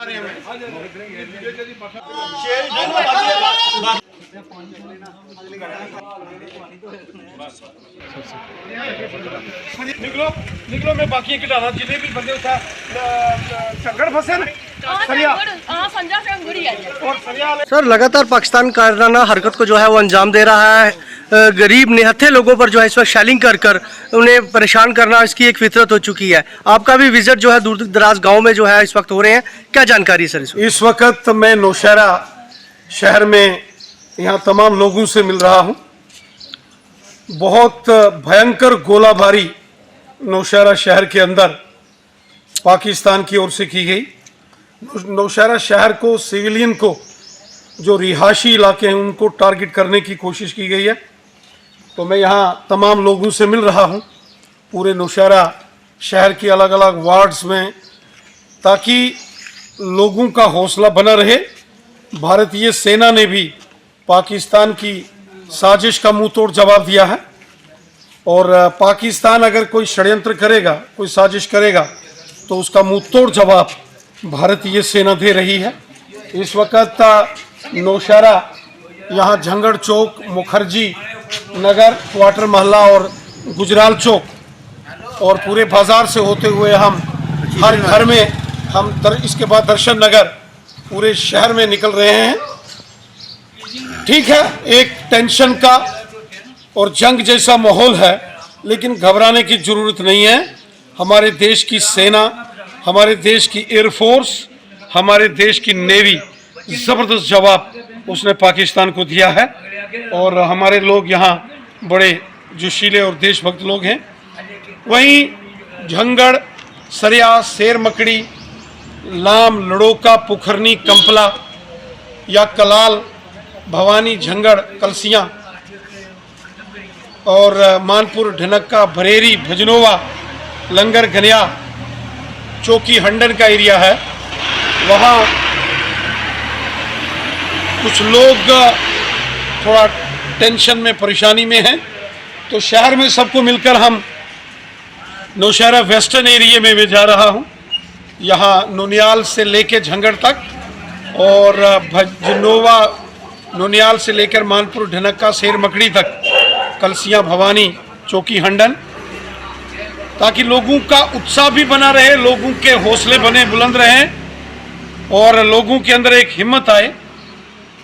निकलो निकलो, मैं बाकी घटाना जिन्हें भी बंदे उठा झगड़ फंसे सर, लगातार पाकिस्तान कायराना हरकत को जो है वो अंजाम दे रहा है। गरीब निहत्थे लोगों पर जो है इस वक्त शेलिंग कर कर उन्हें परेशान करना इसकी एक फितरत हो चुकी है। आपका भी विजिट जो है दूर दराज गांव में जो है इस वक्त हो रहे हैं, क्या जानकारी सर? इस वक्त मैं नौशहरा शहर में यहाँ तमाम लोगों से मिल रहा हूँ। बहुत भयंकर गोलाबारी नौशहरा शहर के अंदर पाकिस्तान की ओर से की गई। नौशहरा शहर को, सिविलियन को, जो रिहायशी इलाके हैं उनको टारगेट करने की कोशिश की गई है। तो मैं यहाँ तमाम लोगों से मिल रहा हूँ पूरे नौशहरा शहर के अलग अलग वार्ड्स में, ताकि लोगों का हौसला बना रहे। भारतीय सेना ने भी पाकिस्तान की साजिश का मुंह तोड़ जवाब दिया है, और पाकिस्तान अगर कोई षड्यंत्र करेगा, कोई साजिश करेगा, तो उसका मुंह तोड़ जवाब भारतीय सेना दे रही है। इस वक्त नौशहरा यहाँ झंगड़ चौक, मुखर्जी नगर, क्वार्टर मोहल्ला और गुजराल चौक और पूरे बाजार से होते हुए हम हर घर में इसके बाद दर्शन नगर पूरे शहर में निकल रहे हैं। ठीक है, एक टेंशन का और जंग जैसा माहौल है, लेकिन घबराने की जरूरत नहीं है। हमारे देश की सेना, हमारे देश की एयरफोर्स, हमारे देश की नेवी ज़बरदस्त जवाब उसने पाकिस्तान को दिया है, और हमारे लोग यहाँ बड़े जोशीले और देशभक्त लोग हैं। वहीं झंगड़, सरिया, शेर मकड़ी, लाम, लड़ोका, पुखरनी, कंपला या कलाल, भवानी, झंगड़, कलसियाँ और मानपुर, ढनक्का, बरेरी, भजनोवा, लंगर, गनिया, चौकी हंडन का एरिया है। वहाँ कुछ लोग थोड़ा टेंशन में, परेशानी में हैं। तो शहर में सबको मिलकर हम नौशहरा वेस्टर्न एरिया में मैं जा रहा हूँ। यहाँ नोनियाल से लेकर झंगड़ तक और भजनोवा, नोनियाल से लेकर मानपुर, ढनक्का, शेर मकड़ी तक, कलसियाँ, भवानी, चौकी हंडन, ताकि लोगों का उत्साह भी बना रहे, लोगों के हौसले बने बुलंद रहें और लोगों के अंदर एक हिम्मत आए।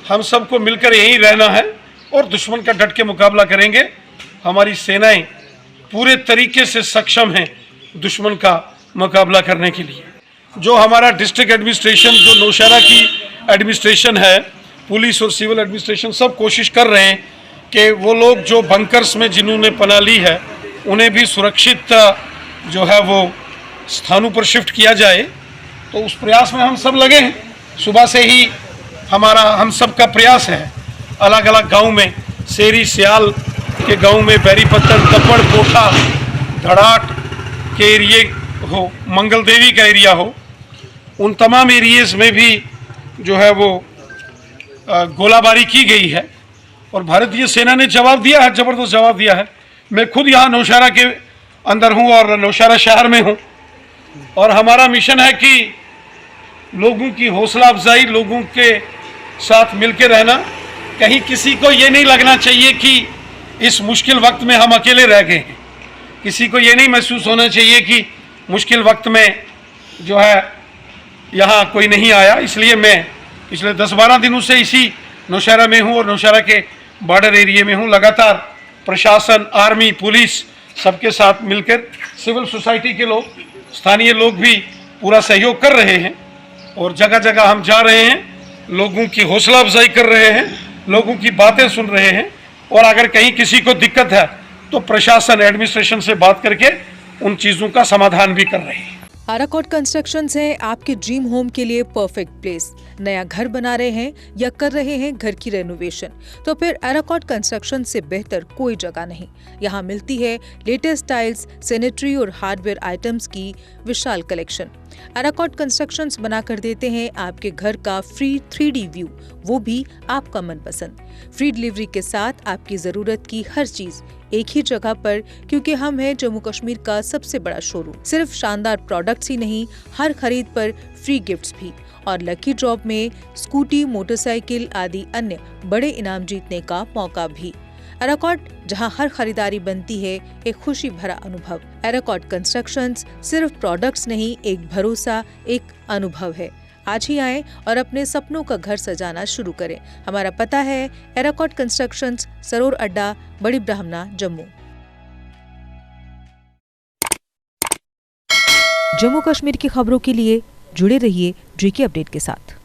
हम सबको मिलकर यहीं रहना है और दुश्मन का डट के मुकाबला करेंगे। हमारी सेनाएं पूरे तरीके से सक्षम हैं दुश्मन का मुकाबला करने के लिए। जो हमारा डिस्ट्रिक्ट एडमिनिस्ट्रेशन, जो नौशहरा की एडमिनिस्ट्रेशन है, पुलिस और सिविल एडमिनिस्ट्रेशन, सब कोशिश कर रहे हैं कि वो लोग जो बंकर्स में जिन्होंने पनाह ली है उन्हें भी सुरक्षित जो है वो स्थानों पर शिफ्ट किया जाए। तो उस प्रयास में हम सब लगे हैं। सुबह से ही हम सब का प्रयास है। अलग अलग गांव में, शेरी सियाल के गांव में, बैरी पत्थर, तपड़, कोठा, धड़ाट के एरिए हो, मंगल देवी का एरिया हो, उन तमाम एरियाज में भी जो है वो गोलाबारी की गई है और भारतीय सेना ने जवाब दिया है, ज़बरदस्त जवाब दिया है। मैं खुद यहाँ नौशहरा के अंदर हूँ और नौशहरा शहर में हूँ, और हमारा मिशन है कि लोगों की हौसला अफजाई, लोगों के साथ मिलकर रहना। कहीं किसी को ये नहीं लगना चाहिए कि इस मुश्किल वक्त में हम अकेले रह गए हैं। किसी को ये नहीं महसूस होना चाहिए कि मुश्किल वक्त में जो है यहाँ कोई नहीं आया। इसलिए मैं पिछले 10-12 दिनों से इसी नौशहरा में हूँ और नौशहरा के बॉर्डर एरिया में हूँ। लगातार प्रशासन, आर्मी, पुलिस सबके साथ मिलकर, सिविल सोसाइटी के लोग, स्थानीय लोग भी पूरा सहयोग कर रहे हैं और जगह जगह हम जा रहे हैं, लोगों की हौसला अफजाई कर रहे हैं, लोगों की बातें सुन रहे हैं, और अगर कहीं किसी को दिक्कत है तो प्रशासन, एडमिनिस्ट्रेशन से बात करके उन चीज़ों का समाधान भी कर रहे हैं। आराकोट कंस्ट्रक्शंस है आपके ड्रीम होम के लिए परफेक्ट प्लेस। नया घर बना रहे हैं या कर रहे हैं घर की रेनोवेशन, तो फिर आराकोट कंस्ट्रक्शन से बेहतर कोई जगह नहीं। यहाँ मिलती है लेटेस्ट टाइल्स, सैनिटरी और हार्डवेयर आइटम्स की विशाल कलेक्शन। आराकोट कंस्ट्रक्शंस बना कर देते हैं आपके घर का फ्री 3D व्यू, वो भी आपका मनपसंद। फ्री डिलीवरी के साथ आपकी जरूरत की हर चीज एक ही जगह पर, क्योंकि हम हैं जम्मू कश्मीर का सबसे बड़ा शोरूम। सिर्फ शानदार प्रोडक्ट्स ही नहीं, हर खरीद पर फ्री गिफ्ट्स भी। और लकी ड्रॉप में स्कूटी, मोटरसाइकिल आदि अन्य बड़े इनाम जीतने का मौका भी। एराकॉट, जहां हर खरीदारी बनती है एक खुशी भरा अनुभव। एराकॉट कंस्ट्रक्शंस सिर्फ प्रोडक्ट्स नहीं, एक भरोसा, एक अनुभव है। आज ही आएं और अपने सपनों का घर सजाना शुरू करें। हमारा पता है एराकॉट कंस्ट्रक्शंस, सरोर अड्डा, बड़ी ब्राह्मणा, जम्मू। जम्मू कश्मीर की खबरों के लिए जुड़े रहिए GK अपडेट के साथ।